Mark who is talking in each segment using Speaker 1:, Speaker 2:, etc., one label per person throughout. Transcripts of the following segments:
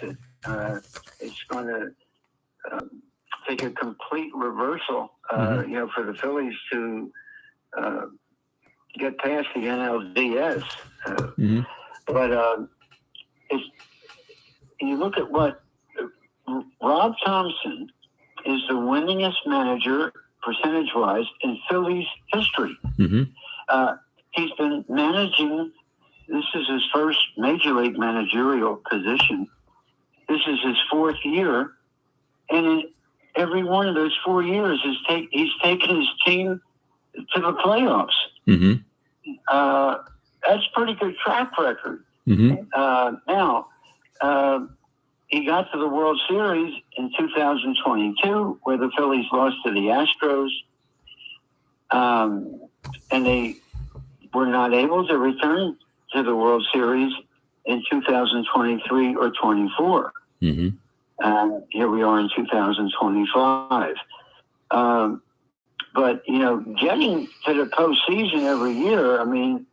Speaker 1: it. It's going to take a complete reversal, for the Phillies to get past the NLDS. But you look at what Rob Thompson is the winningest manager percentage-wise in Phillies history. He's been managing. This is his first major league managerial position. This is his fourth year, and in every one of those 4 years, he's taken his team to the playoffs. That's pretty good track record. Now, he got to the World Series in 2022, where the Phillies lost to the Astros, and they were not able to return to the World Series in 2023 or 24. And here we are in 2025. But, getting to the postseason every year, I mean,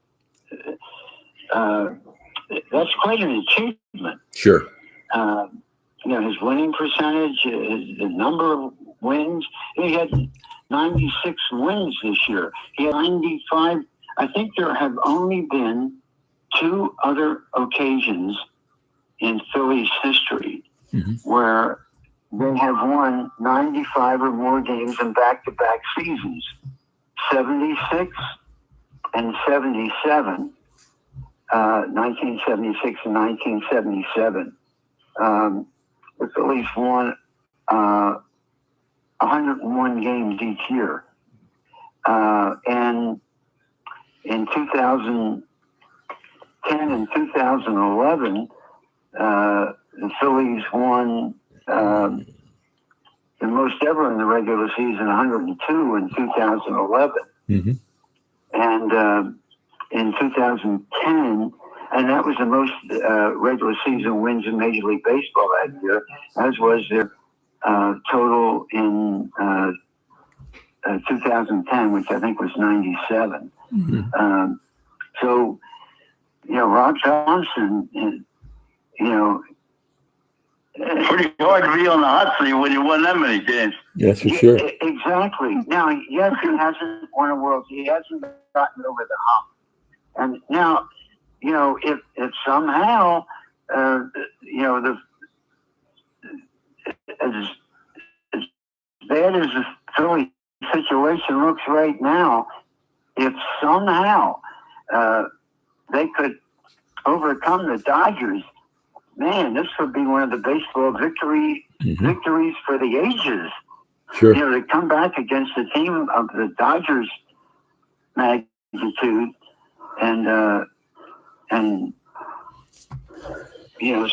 Speaker 1: that's quite an achievement.
Speaker 2: Sure.
Speaker 1: His winning percentage, the number of wins. He had 96 wins this year. He had 95. I think there have only been 2 other occasions in Phillies history where they have won 95 or more games in back-to-back seasons. 76 and 77, 1976 and 1977. The Phillies won 101 games each year. And in 2010 and 2011, the Phillies won the most ever in the regular season, 102 in 2011. And in 2010, and that was the most regular season wins in Major League Baseball that year, as was their total in 2010, which I think was 97. So, Rob Thompson,
Speaker 3: pretty hard to be on the hot seat when you won that many games.
Speaker 2: Yes, for sure.
Speaker 1: Exactly. Now, yes, he hasn't won a World Series. He hasn't gotten over the hump. And now, if somehow, as bad as the Philly situation looks right now, if somehow they could overcome the Dodgers, man, this would be one of the baseball victories for the ages.
Speaker 2: Sure.
Speaker 1: To come back against a team of the Dodgers magnitude, and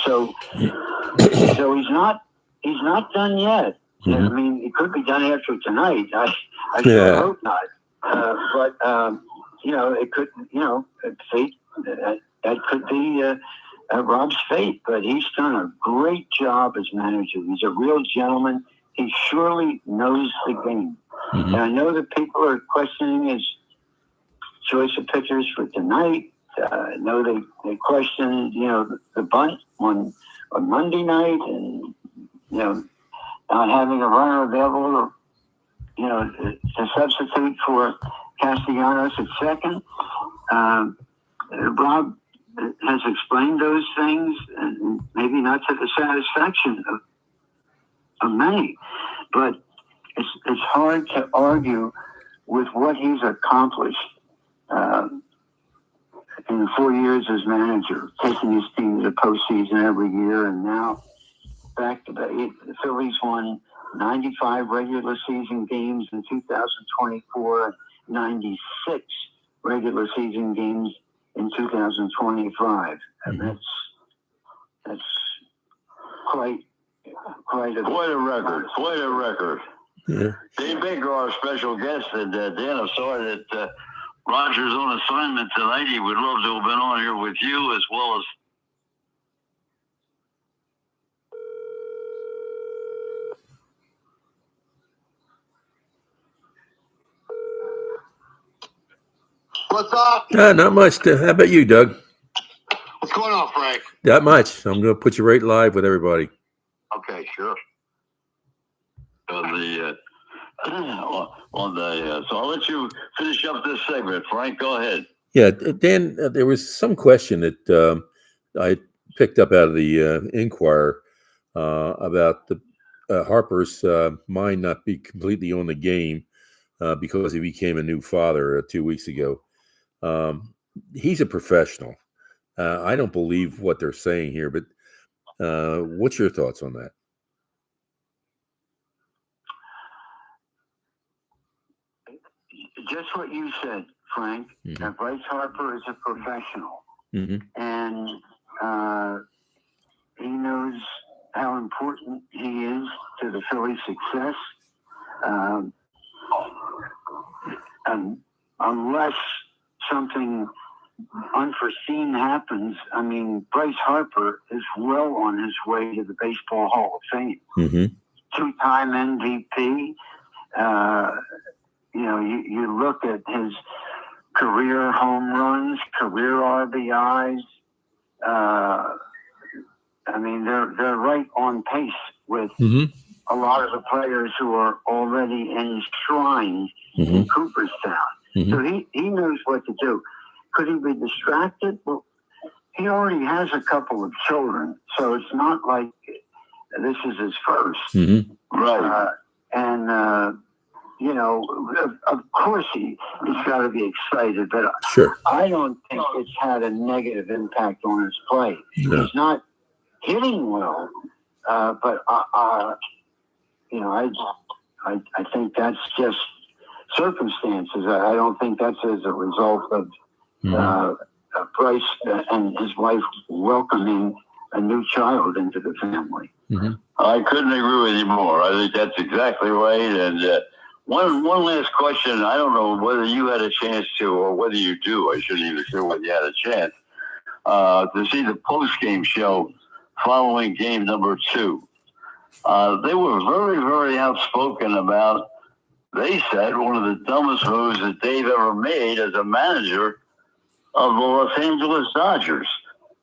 Speaker 1: so he's not done yet. I mean, it could be done after tonight. I sure hope not. But it could, fate, that could be Rob's fate. But he's done a great job as manager. He's a real gentleman. He surely knows the game. And I know that people are questioning his choice of pitchers for tonight. I know they questioned, the bunt on Monday night, and not having a runner available, to substitute for Castellanos at second. Rob has explained those things, and maybe not to the satisfaction of many, but it's hard to argue with what he's accomplished in 4 years as manager, taking his team to the postseason every year, and now back to the Phillies won 95 regular season games in 2024, 96 regular season games in 2025, and that's quite a
Speaker 3: record. Quite a record.
Speaker 2: Yeah.
Speaker 3: Dave Baker, our special guest, and Dan, I'm sorry that Roger's on assignment tonight. He would love to have been on here with you as well as.
Speaker 4: What's up?
Speaker 2: Not much. How about you, Doug?
Speaker 4: What's going on, Frank?
Speaker 3: Frank?
Speaker 2: That much. I'm going to put you right live with everybody.
Speaker 3: Okay, sure. So so I'll let you finish up this segment, Frank. Go ahead.
Speaker 2: Yeah, Dan, there was some question that I picked up out of the Inquirer about the Harper's mind not be completely on the game because he became a new father 2 weeks ago. He's a professional. I don't believe what they're saying here, but what's your thoughts on that?
Speaker 1: Just what you said, Frank.
Speaker 2: Mm-hmm.
Speaker 1: Bryce Harper is a professional, and he knows how important he is to the Phillies' success. And unless something unforeseen happens, I mean, Bryce Harper is well on his way to the Baseball Hall of Fame. Two-time MVP. You look at his career home runs, career RBIs. I mean, they're right on pace with a lot of the players who are already enshrined in Cooperstown. So he knows what to do. Could he be distracted? Well, he already has a couple of children, so it's not like this is his first. Right. Of course he's got to be excited, but
Speaker 2: Sure.
Speaker 1: I don't think it's had a negative impact on his play.
Speaker 2: No.
Speaker 1: He's not hitting well, but I think that's just circumstances. I don't think that's as a result of Bryce and his wife welcoming a new child into the family.
Speaker 3: I couldn't agree with you more. I think that's exactly right. And one last question. I don't know whether you had a chance to, or whether you do. I shouldn't even sure whether you had a chance to see the post-game show following game number 2. They were very, very outspoken about, they said, one of the dumbest moves that Dave ever made as a manager of the Los Angeles Dodgers.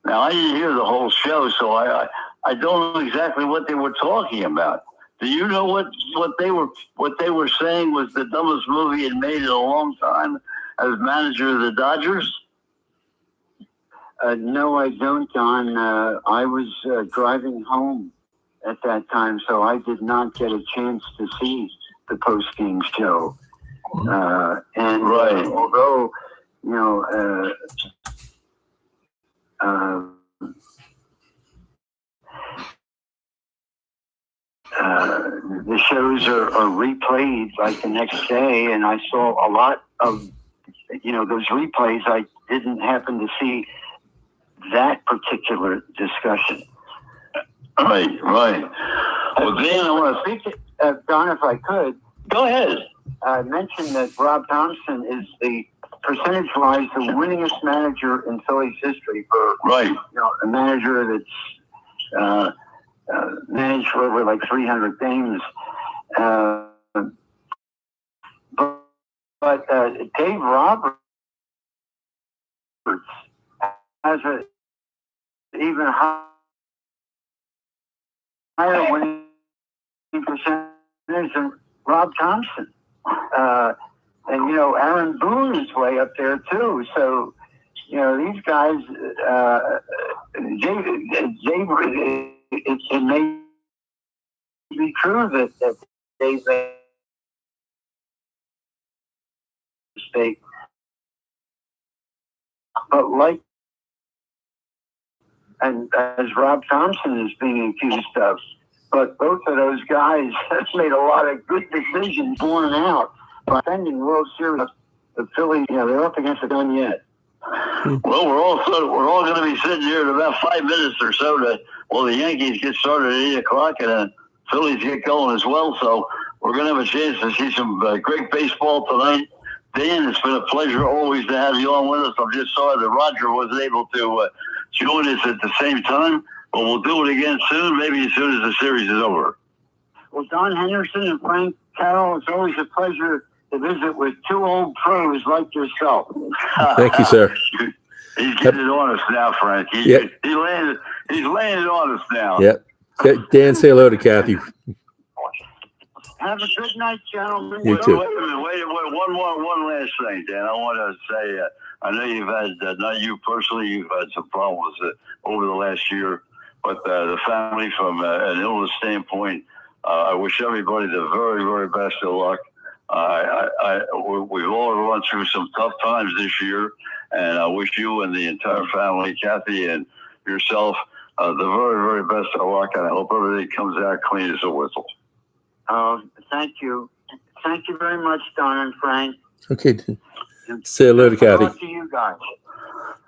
Speaker 3: Now, I didn't hear the whole show, so I don't know exactly what they were talking about. Do you know what they were saying was the dumbest move he had made in a long time as manager of the Dodgers?
Speaker 1: No, I don't, Don. I was driving home at that time, so I did not get a chance to see the post-game show. Although, the shows are replayed like the next day, and I saw a lot of, those replays. I didn't happen to see that particular discussion.
Speaker 3: Right. Well, then I want to
Speaker 1: speak, Don, if I could.
Speaker 3: Go ahead.
Speaker 1: I mentioned that Rob Thompson is the percentage-wise the winningest manager in Phillies history for a manager that's managed for over like 300 games. But Dave Roberts has an even higher winning percentage than Rob Thompson. And, Aaron Boone is way up there, too. So, these guys, it may be true that they made a mistake. But and as Rob Thompson is being accused of, but both of those guys have made a lot of good decisions borne out by defending World Series. The Phillies, they're up against the gun yet.
Speaker 3: Well, we're all going to be sitting here in about 5 minutes or so the Yankees get started at 8:00 and the Phillies get going as well. So we're going to have a chance to see some great baseball tonight. Dan, it's been a pleasure always to have you on with us. I'm just sorry that Roger wasn't able to join us at the same time, but we'll do it again soon, maybe as soon as the series is over.
Speaker 1: Well, Don Henderson and Frank Carroll, it's always a pleasure to visit with two old pros like yourself.
Speaker 2: Thank you, sir.
Speaker 3: He's getting it on us now, Frank. He's landed on us now.
Speaker 2: Yep. Dan, say hello to Kathy.
Speaker 1: Have a good night, gentlemen.
Speaker 2: You too.
Speaker 3: Wait a minute. One last thing, Dan. I want to say, I know you've had, not you personally, you've had some problems over the last year, but the family, from an illness standpoint, I wish everybody the very, very best of luck. We've all run through some tough times this year, and I wish you and the entire family, Kathy and yourself, the very, very best of luck, and I hope everything comes out clean as a whistle.
Speaker 1: Thank you. Thank you very much, Don and Frank.
Speaker 2: Okay. Say hello to Kathy.
Speaker 1: Talk to you guys.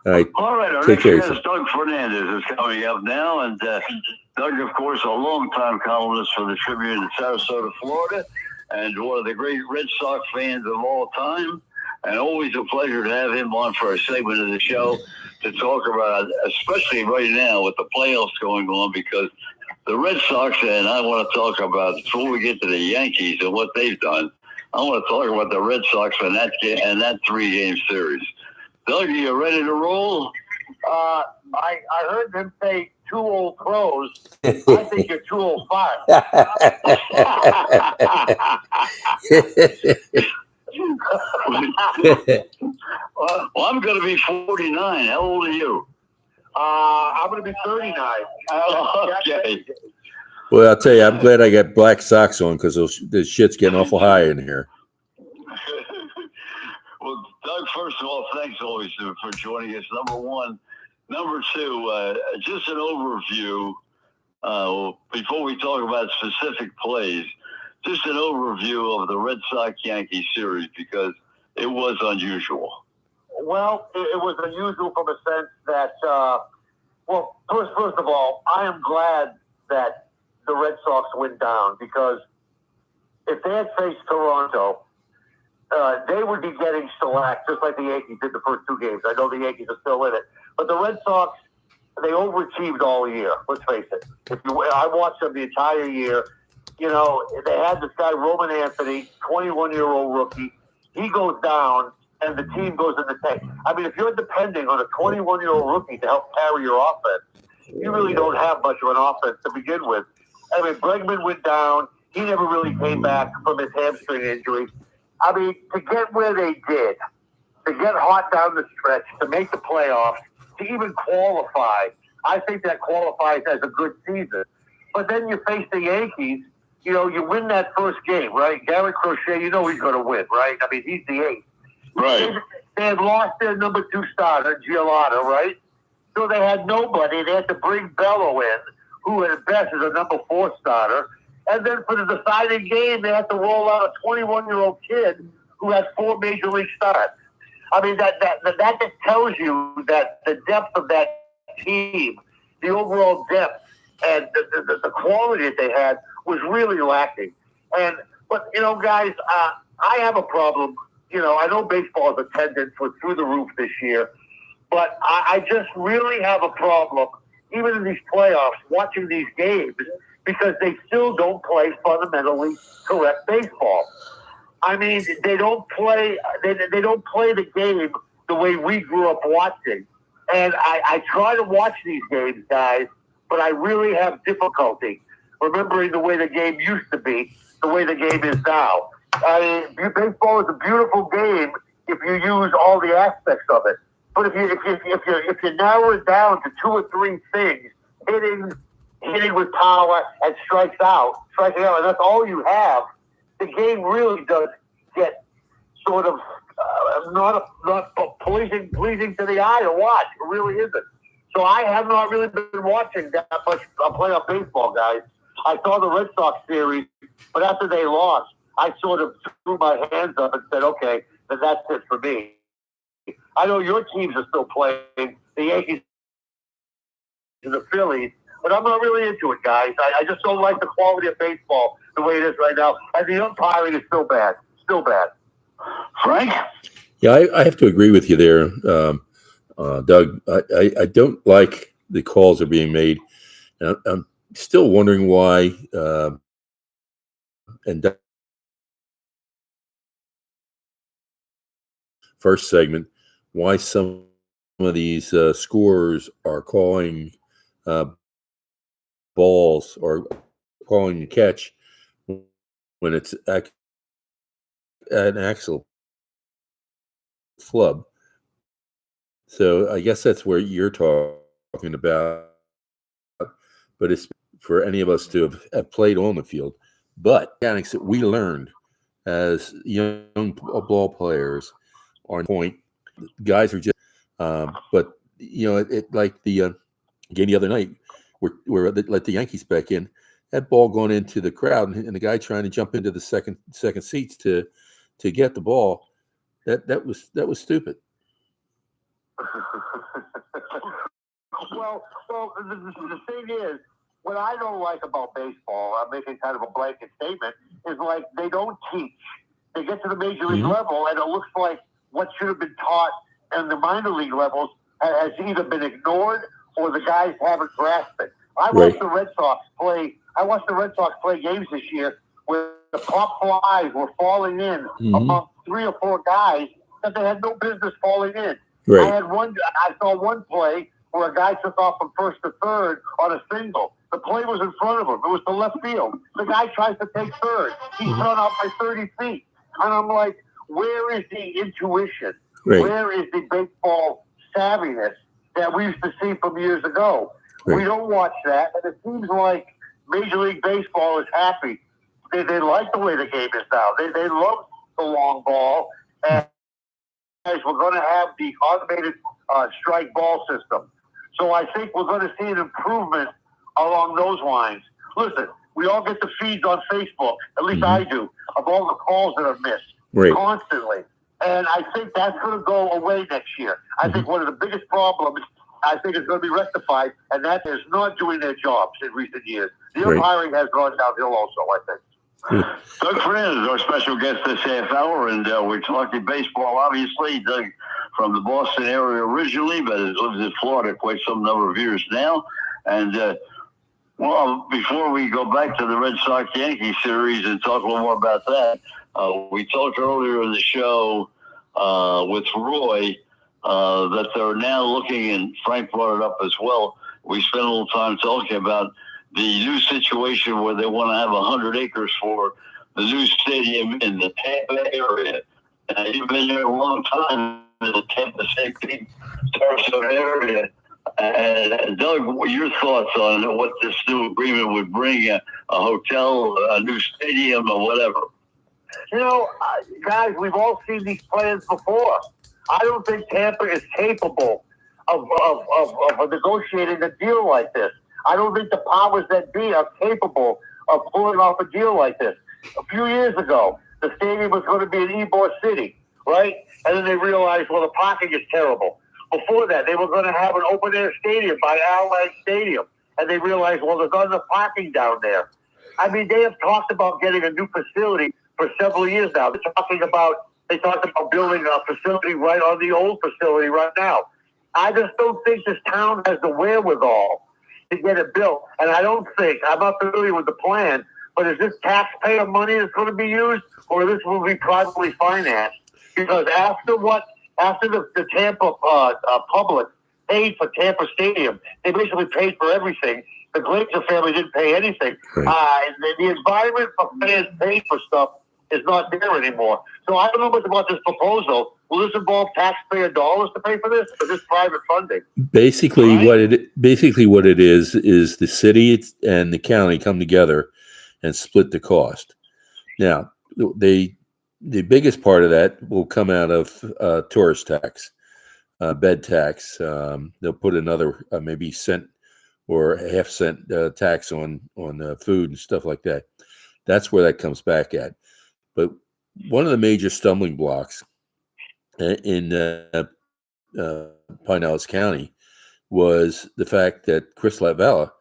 Speaker 2: All right.
Speaker 3: All right. Our next guest, Doug Fernandez, is coming up now. And Doug, of course, a longtime columnist for the Tribune in Sarasota, Florida, and one of the great Red Sox fans of all time. And always a pleasure to have him on for a segment of the show to talk about, especially right now with the playoffs going on, because the Red Sox, and I want to talk about, before we get to the Yankees and what they've done, I want to talk about the Red Sox and that 3-game series. Doug, are you ready to roll?
Speaker 1: I heard them say 2 old pros. I think you're 205.
Speaker 3: Well, I'm going to be 49. How old are you?
Speaker 1: I'm going to be 39.
Speaker 3: Okay.
Speaker 2: Well, I'll tell you, I'm glad I got black socks on because the shit's getting awful high in here.
Speaker 3: Well, Doug, first of all, thanks always for joining us, number one. Number two, just an overview, before we talk about specific plays, just an overview of the Red Sox-Yankees series, because it was unusual.
Speaker 1: Well, it was unusual from a sense that, first of all, I am glad that the Red Sox went down, because if they had faced Toronto, they would be getting shellacked just like the Yankees did the first 2 games. I know the Yankees are still in it, but the Red Sox, they overachieved all year. Let's face it. I watched them the entire year. You know, they had this guy Roman Anthony, 21-year-old rookie. He goes down, and the team goes in the tank. I mean, if you're depending on a 21-year-old rookie to help carry your offense, you really don't have much of an offense to begin with. I mean, Bregman went down. He never really came back from his hamstring injury. I mean, to get where they did, to get hot down the stretch, to make the playoffs, to even qualify, I think that qualifies as a good season. But then you face the Yankees, you know, you win that first game, right? Garrett Crochet, you know he's going to win, right? I mean, he's the ace.
Speaker 3: Right.
Speaker 1: They had lost their number 2 starter, Giolito, right? So they had nobody. They had to bring Bello in, who at best is a number 4 starter. And then for the deciding game, they had to roll out a 21-year-old kid who had 4 major league starts. I mean, that just tells you that the depth of that team, the overall depth, and the quality that they had was really lacking. But you know, guys, I have a problem. You know, I know baseball's attendance was through the roof this year, but I just really have a problem, even in these playoffs, watching these games, because they still don't play fundamentally correct baseball. I mean, they don't play. They don't play the game the way we grew up watching. And I try to watch these games, guys, but I really have difficulty remembering the way the game used to be, the way the game is now. I mean, baseball is a beautiful game if you use all the aspects of it. But if you narrow it down to 2 or 3 things, hitting with power and striking out, and that's all you have, the game really does get sort of not pleasing to the eye to watch. It really isn't. So I have not really been watching that much playoff baseball, guys. I saw the Red Sox series, but after they lost, I sort of threw my hands up and said, okay, then that's it for me. I know your teams are still playing, the Yankees and the Phillies, but I'm not really into it, guys. I just don't like the quality of baseball the way it is right now. And the umpiring is still bad. Still bad.
Speaker 3: Frank?
Speaker 2: Yeah, I have to agree with you there, Doug. I don't like the calls that are being made. And I'm still wondering why, and first segment, why some of these scorers are calling balls or calling a catch when it's an actual flub. So I guess that's where you're talking about. But it's for any of us to have played on the field. But mechanics that we learned as young ball players are on point. Guys are just, but it like the game the other night, where let the Yankees back in. That ball going into the crowd, and the guy trying to jump into the second seats to get the ball. That was stupid.
Speaker 4: Well, the thing is, what I don't like about baseball, I'm making kind of a blanket statement, is like they don't teach. They get to the major league level, and it looks like what should have been taught in the minor league levels has either been ignored or the guys haven't grasped it. I watched the Red Sox play. I watched the Red Sox play games this year where the pop flies were falling in among 3 or 4 guys that they had no business falling in.
Speaker 2: Right.
Speaker 4: I saw one play where a guy took off from first to third on a single. The play was in front of him. It was the left field. The guy tries to take third. He's run out by 30 feet. And I'm like, where is the intuition?
Speaker 2: Right.
Speaker 4: Where is the baseball savviness that we used to see from years ago? Right. We don't watch that. And it seems like Major League Baseball is happy. They like the way the game is now. They love the long ball. And we're going to have the automated strike ball system. So I think we're going to see an improvement along those lines. Listen, we all get the feeds on Facebook, at least I do, of all the calls that are missed constantly. And I think that's going to go away next year. I think one of the biggest problems, I think, is going to be rectified, and that is not doing their jobs in recent years. The umpiring has gone downhill also, I think.
Speaker 3: Doug Friend is our special guest this half hour, and we're talking baseball. Obviously, Doug from the Boston area originally, but has lived in Florida quite some number of years now. And well, before we go back to the Red Sox-Yankee series and talk a little more about that, we talked earlier in the show with Roy that they're now looking, and Frank brought it up as well. We spent a little time talking about the new situation where they want to have 100 acres for the new stadium in the Tampa area. And you've been there a long time in the Tampa St. Sarasota area. And Doug, what are your thoughts on what this new agreement would bring, a hotel, a new stadium, or whatever?
Speaker 4: You know, guys, we've all seen these plans before. I don't think Tampa is capable of negotiating a deal like this. I don't think the powers that be are capable of pulling off a deal like this. A few years ago, the stadium was going to be in Ybor City, right? And then they realized, well, the parking is terrible. Before that, they were going to have an open-air stadium by Al Lang Stadium. And they realized, well, there's not enough parking down there. I mean, they have talked about getting a new facility for several years now. They talked about building a facility right on the old facility right now. I just don't think this town has the wherewithal to get it built. And I'm not familiar with the plan, but is this taxpayer money that's going to be used, or this will be privately financed? Because after the Tampa public paid for Tampa Stadium, they basically paid for everything. The Glazer family didn't pay anything. The environment for fans paying for stuff is not there anymore. So I don't know much about this proposal. Will this involve taxpayer dollars to pay for this, or this private funding?
Speaker 2: Basically, what it is the city and the county come together and split the cost. Now, the biggest part of that will come out of tourist tax, bed tax. They'll put another maybe cent or a half cent tax on food and stuff like that. That's where that comes back at. But one of the major stumbling blocks in Pinellas County was the fact that Chris Latvala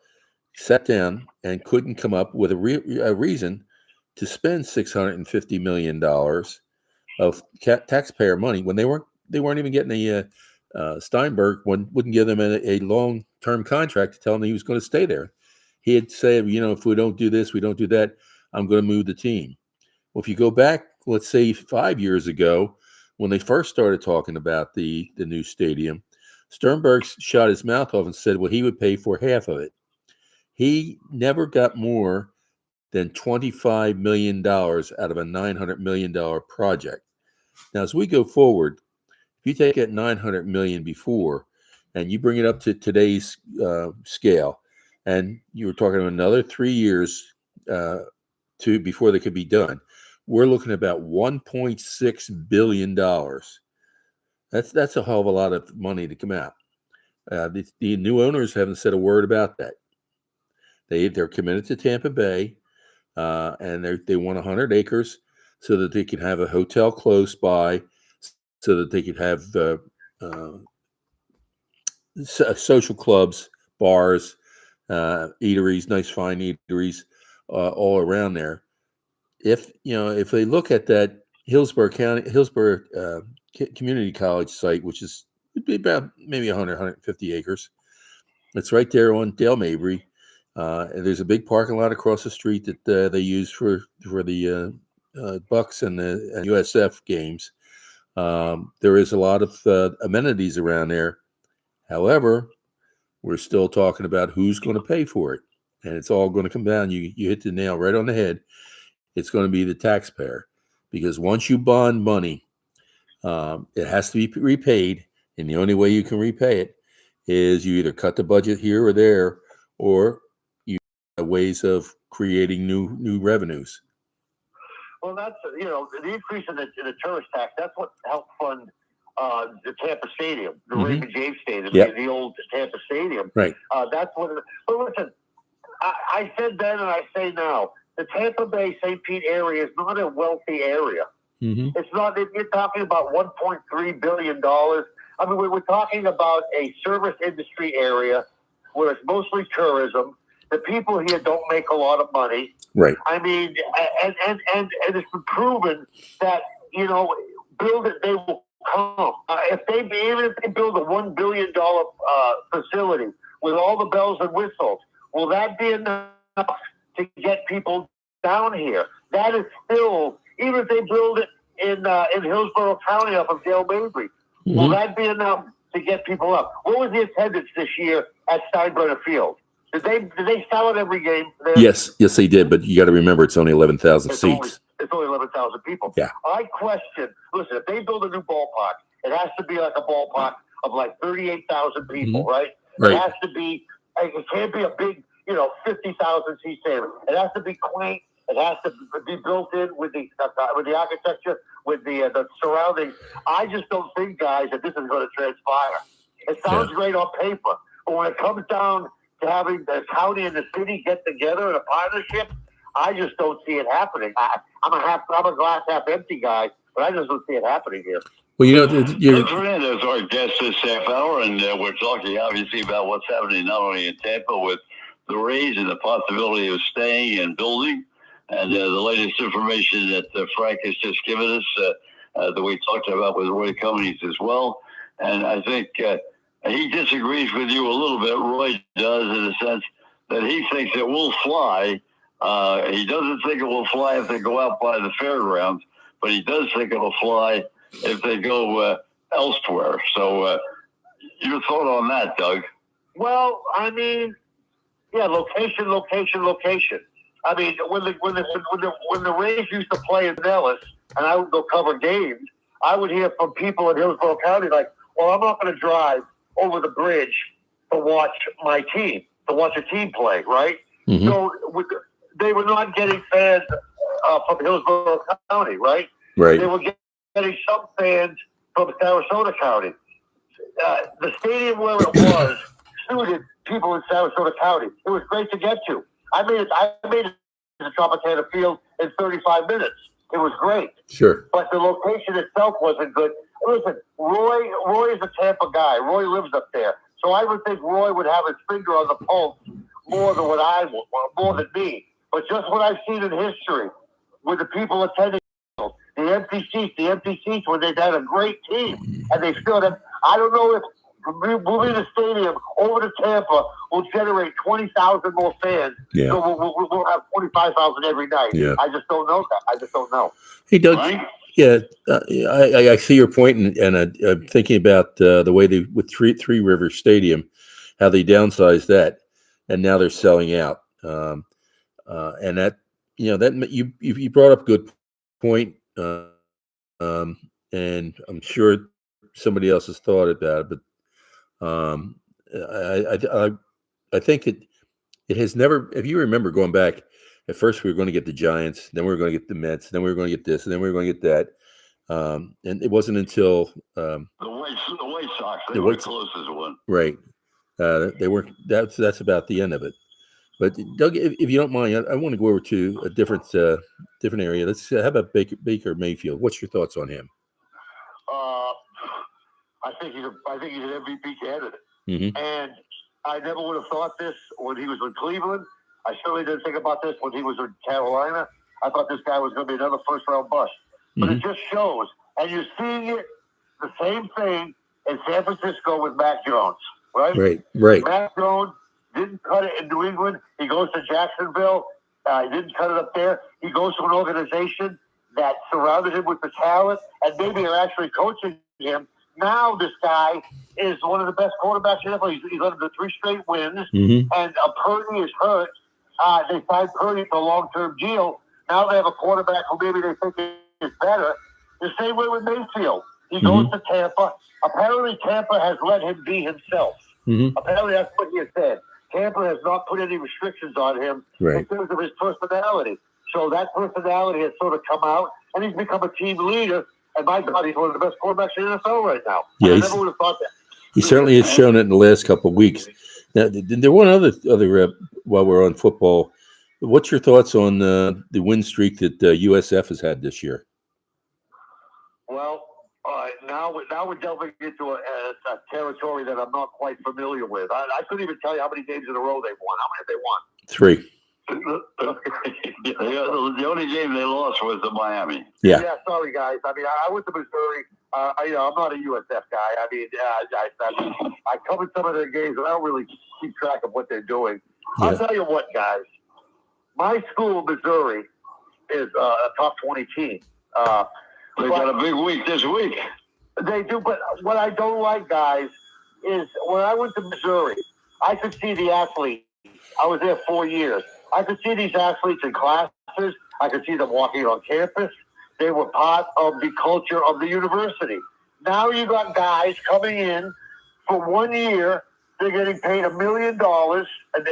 Speaker 2: sat down and couldn't come up with a reason to spend $650 million of taxpayer money when they weren't even getting Steinberg wouldn't give them a long-term contract to tell them he was going to stay there. He had said, if we don't do this, we don't do that, I'm going to move the team. Well, if you go back, let's say 5 years ago, when they first started talking about the new stadium, Sternberg shot his mouth off and said, well, he would pay for half of it. He never got more than $25 million out of a $900 million project. Now, as we go forward, if you take that $900 million before and you bring it up to today's scale, and you were talking about another 3 years before they could be done, we're looking at about $1.6 billion. That's a hell of a lot of money to come out. The new owners haven't said a word about that. They're committed to Tampa Bay, and they want 100 acres so that they can have a hotel close by, so that they could have social clubs, bars, eateries, nice fine eateries, all around there. If they look at that Hillsborough Community College site, which would be about maybe 100, 150 acres, it's right there on Dale Mabry. And there's a big parking lot across the street that they use for the Bucks and the USF games. There is a lot of amenities around there. However, we're still talking about who's going to pay for it, and it's all going to come down. You hit the nail right on the head. It's going to be the taxpayer, because once you bond money, it has to be repaid, and the only way you can repay it is you either cut the budget here or there, or you have ways of creating new revenues.
Speaker 4: Well, that's the increase in the tourist tax. That's what helped fund the Tampa Stadium, the Raymond James Stadium, the old Tampa Stadium.
Speaker 2: Right.
Speaker 4: That's what. But listen, I said then and I say now, the Tampa Bay St. Pete area is not a wealthy area. It's not. You're talking about $1.3 billion. I mean, we're talking about a service industry area where it's mostly tourism. The people here don't make a lot of money.
Speaker 2: Right.
Speaker 4: I mean, and it's been proven that build it, they will come. Even if they build a $1 billion facility with all the bells and whistles, will that be enough to get people down here? That is still, even if they build it in Hillsborough County up of Dale Mabry, will that be enough to get people up? What was the attendance this year at Steinbrenner Field? Did they sell it every game there?
Speaker 2: Yes, they did. But you got to remember, it's only 11,000 seats.
Speaker 4: It's only 11,000 people.
Speaker 2: Yeah.
Speaker 4: I question. Listen, if they build a new ballpark, it has to be like a ballpark of like 38,000 people, right?
Speaker 2: Right.
Speaker 4: It has to be. It can't be a big, 50,000 seat stadium. It has to be quaint. It has to be built in with the architecture, with the surroundings. I just don't think, guys, that this is going to transpire. It sounds great on paper, but when it comes down to having the county and the city get together in a partnership, I just don't see it happening. I'm a glass half empty guy, but I just don't see it happening here.
Speaker 2: Well,
Speaker 3: Doug Fernandez, our guest this half hour, and we're talking obviously about what's happening not only in Tampa with the Rays and the possibility of staying and building, and the latest information that Frank has just given us that we talked about with Roy Cummings as well. And I think he disagrees with you a little bit. Roy does, in the sense that he thinks it will fly. He doesn't think it will fly if they go out by the fairgrounds, but he does think it'll fly if they go elsewhere. So your thought on that, Doug?
Speaker 4: Well, I mean, location. I mean, when the Rays used to play in Nellis, and I would go cover games, I would hear from people in Hillsborough County like, "Well, I'm not going to drive over the bridge to watch my team, to watch a team play, right?" So they were not getting fans from Hillsborough County, right?
Speaker 2: Right.
Speaker 4: They were getting some fans from Sarasota County. The stadium where it was suited people in Sarasota County. It was great to get to. I made it to Tropicana Field in 35 minutes. It was great.
Speaker 2: Sure.
Speaker 4: But the location itself wasn't good. Listen, Roy is a Tampa guy. Roy lives up there. So I would think Roy would have his finger on the pulse more than more than me. But just what I've seen in history with the people attending, the empty seats when they've had a great team and they still have, I don't know if moving the stadium over to Tampa will generate 20,000 more fans.
Speaker 2: Yeah.
Speaker 4: So we'll have 25,000 every night.
Speaker 2: Yeah.
Speaker 4: I just don't know that. I just don't know.
Speaker 2: Hey, Doug, Yeah, I see your point, and I'm thinking about the way they with Three Rivers Stadium, how they downsized that, and now they're selling out. And that that you brought up a good point, and I'm sure somebody else has thought about it, but I think it has never. If you remember going back, at first we were going to get the Giants, then we were going to get the Mets, then we were going to get this, and then we were going to get that. And it wasn't until
Speaker 3: the White Sox, they
Speaker 2: the
Speaker 3: were the
Speaker 2: White
Speaker 3: closest one.
Speaker 2: right. They weren't. That's about the end of it. But Doug, if you don't mind, I want to go over to a different area. Let's how about Baker Mayfield? What's your thoughts on him?
Speaker 4: I think he's an MVP candidate.
Speaker 2: Mm-hmm.
Speaker 4: And I never would have thought this when he was in Cleveland. I certainly didn't think about this when he was in Carolina. I thought this guy was going to be another first-round bust. But it just shows. And you're seeing it, the same thing in San Francisco with Mac Jones, right?
Speaker 2: Right.
Speaker 4: Mac Jones didn't cut it in New England. He goes to Jacksonville. He didn't cut it up there. He goes to an organization that surrounded him with the talent and maybe are actually coaching him. Now this guy is one of the best quarterbacks in the NFL. He's led them to 3 straight wins, and Purdy is hurt. They signed Purdy for a long-term deal. Now they have a quarterback who maybe they think is better. The same way with Mayfield. He goes to Tampa. Apparently Tampa has let him be himself. Apparently that's what he has said. Tampa has not put any restrictions on him in terms of his personality. So that personality has sort of come out, and he's become a team leader. And my God, he's one of the best quarterbacks in the NFL right now.
Speaker 2: Yeah,
Speaker 4: I never would have thought that.
Speaker 2: He certainly has shown it in the last couple of weeks. Now, there one other while we're on football. What's your thoughts on the win streak that USF has had this year?
Speaker 4: Well, now we're delving into a territory that I'm not quite familiar with. I couldn't even tell you how many games in a row they've won. How many have they won?
Speaker 2: 3.
Speaker 3: The only game they lost was to Miami.
Speaker 2: Yeah.
Speaker 4: Sorry, guys. I mean, I went to Missouri. I'm not a USF guy. I mean, I covered some of their games, but I don't really keep track of what they're doing.
Speaker 2: Yeah.
Speaker 4: I'll tell you what, guys. My school, Missouri, is a top 20 team.
Speaker 3: They got a big week this week.
Speaker 4: They do, but what I don't like, guys, is when I went to Missouri, I could see the athletes. I was there 4 years. I could see these athletes in classes. I could see them walking on campus. They were part of the culture of the university. Now you got guys coming in for 1 year. They're getting paid $1 million and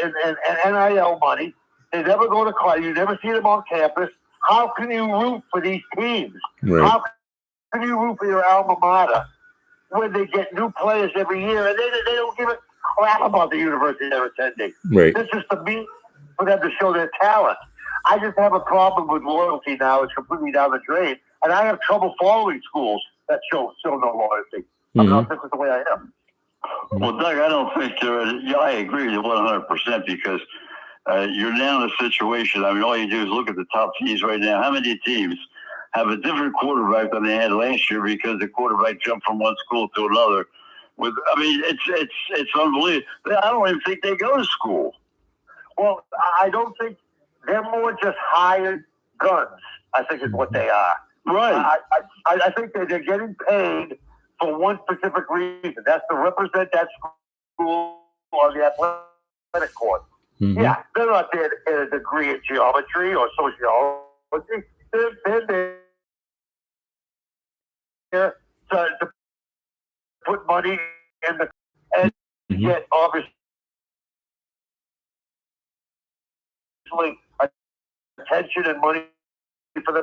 Speaker 4: NIL money. They never go to college. You never see them on campus. How can you root for these teams?
Speaker 2: Right.
Speaker 4: How can you root for your alma mater when they get new players every year and they don't give a crap about the university they're attending?
Speaker 2: Right.
Speaker 4: This is the means for them to show their talent. I just have a problem with loyalty now. It's completely down the drain. And I have trouble following schools that show no loyalty. I'm not, this is the way I am.
Speaker 3: Well, Doug, I don't think I agree with 100% because you're now in a situation. I mean, all you do is look at the top teams right now. How many teams have a different quarterback than they had last year because the quarterback jumped from one school to another? It's unbelievable. I don't even think they go to school.
Speaker 4: Well, I don't think they're more just hired guns, I think is what they are.
Speaker 3: Right.
Speaker 4: I think they're getting paid for one specific reason. That's to represent that school on the athletic court. Yeah, they're not there to get a degree in geometry or sociology. They're there to put money in the and get obviously attention and money for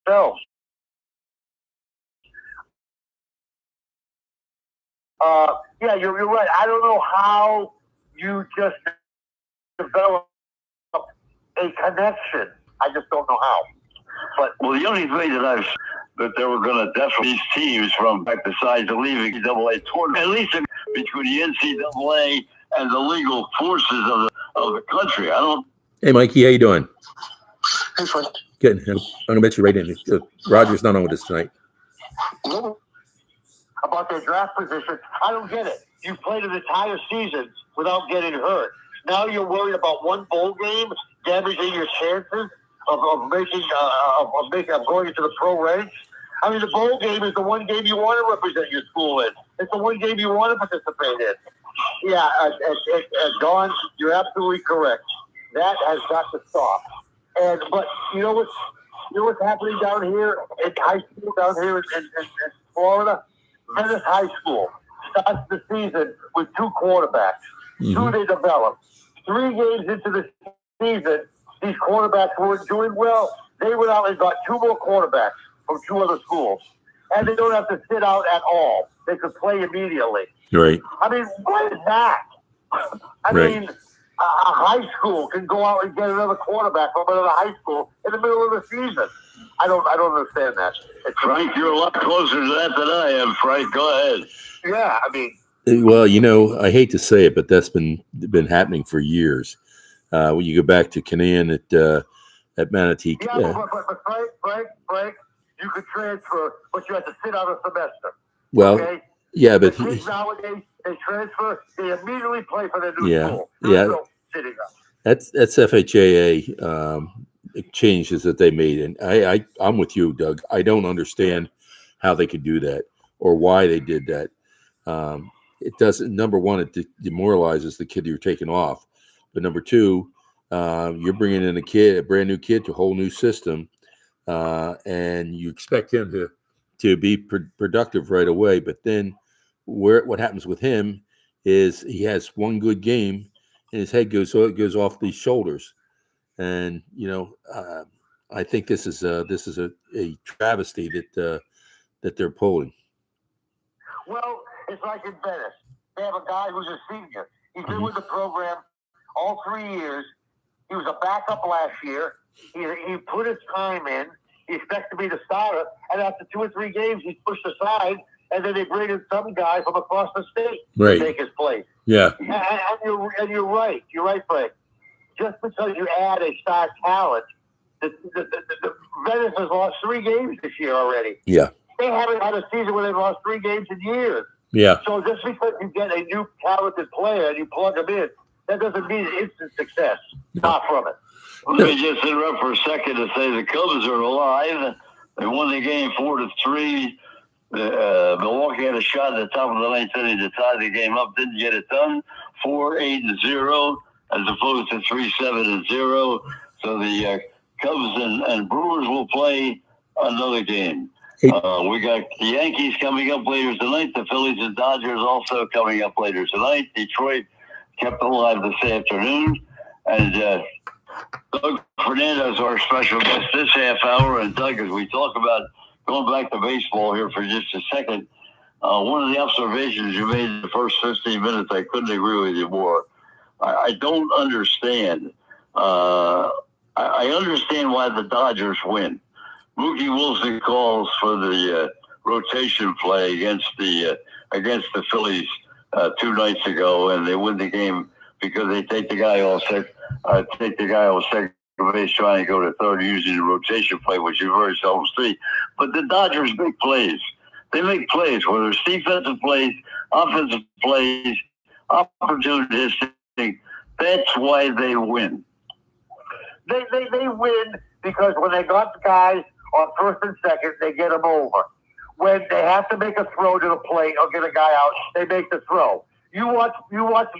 Speaker 4: themselves. Yeah, you're right. I don't know how you just develop a connection. I just don't know how. But
Speaker 3: the only thing that they were going to definitely these teams from back besides the leaving NCAA tournament, at least between the NCAA and the legal forces of the country. I don't.
Speaker 2: Hey, Mikey, how you doing?
Speaker 5: Hey, Frank.
Speaker 2: Good. I'm gonna bet you right in. Roger's not on with us tonight.
Speaker 4: About their draft position, I don't get it. You played an entire season without getting hurt. Now you're worried about one bowl game damaging your chances of going into the pro ranks. I mean, the bowl game is the one game you want to represent your school in. It's the one game you want to participate in. Yeah, Don, you're absolutely correct. That has got to stop. But you know what's happening down here in high school down here in Florida? Venice High School starts the season with 2 quarterbacks.
Speaker 2: Mm-hmm.
Speaker 4: 2 they developed. 3 games into the season, these quarterbacks weren't doing well. They went out and got 2 more quarterbacks from 2 other schools. And they don't have to sit out at all. They could play immediately.
Speaker 2: Right.
Speaker 4: I mean, what is that? I mean, a high school can go out and get another quarterback from another high school in the middle of the season. I don't understand that.
Speaker 3: Frank, you're a lot closer to that than I am, Frank. Go ahead.
Speaker 4: Yeah, I mean.
Speaker 2: Well, I hate to say it, but that's been happening for years. When you go back to Canaan at Manatee.
Speaker 4: Yeah, but Frank, you could transfer, but you have to sit out a semester.
Speaker 2: Well,
Speaker 4: okay?
Speaker 2: Yeah, but
Speaker 4: the kids nowadays, they transfer, they immediately play for their new school. Sitting up.
Speaker 2: That's FHAA changes that they made, and I'm with you, Doug. I don't understand how they could do that or why they did that. It doesn't. Number one, it demoralizes the kid you're taking off, but number two, you're bringing in a brand new kid to a whole new system, and you expect him to be productive right away. But then, what happens with him is he has one good game, and his head goes off these shoulders. And I think this is a travesty that they're pulling.
Speaker 4: Well, it's like in Venice. They have a guy who's a senior. He's been with the program all 3 years. He was a backup last year. He put his time in. He expects to be the starter, and after 2 or 3 games, he's pushed aside, and then they bring in some guy from across the state to take his place.
Speaker 2: Yeah.
Speaker 4: And you're right. You're right, Frank. Just because you add a star talent, the Venice has lost 3 games this year already.
Speaker 2: Yeah.
Speaker 4: They haven't had a season where they've lost 3 games in years.
Speaker 2: Yeah.
Speaker 4: So just because you get a new talented player and you plug them in, that doesn't mean instant success. Far from it.
Speaker 3: Let me just interrupt for a second to say the Cubs are alive. They won the game 4-3. Milwaukee had a shot at the top of the 9th inning to tie the game up. Didn't get it done. 4-8-0 as opposed to 3-7-0. So the Cubs and Brewers will play another game. We got the Yankees coming up later tonight. The Phillies and Dodgers also coming up later tonight. Detroit kept alive this afternoon. And Doug Fernandez, our special guest this half hour. And Doug, as we talk about going back to baseball here for just a second, one of the observations you made in the first 15 minutes, I couldn't agree with you more. I don't understand. I understand why the Dodgers win. Mookie Wilson calls for the rotation play against the Phillies 2 nights ago, and they win the game because they take the guy off second base trying to go to third using the rotation play, which you very seldom see. But the Dodgers make plays. They make plays, whether it's defensive plays, offensive plays, opportunistic. That's why they win.
Speaker 4: They win because when they got the guys on first and second, they get them over. When they have to make a throw to the plate or get a guy out, they make the throw. You watch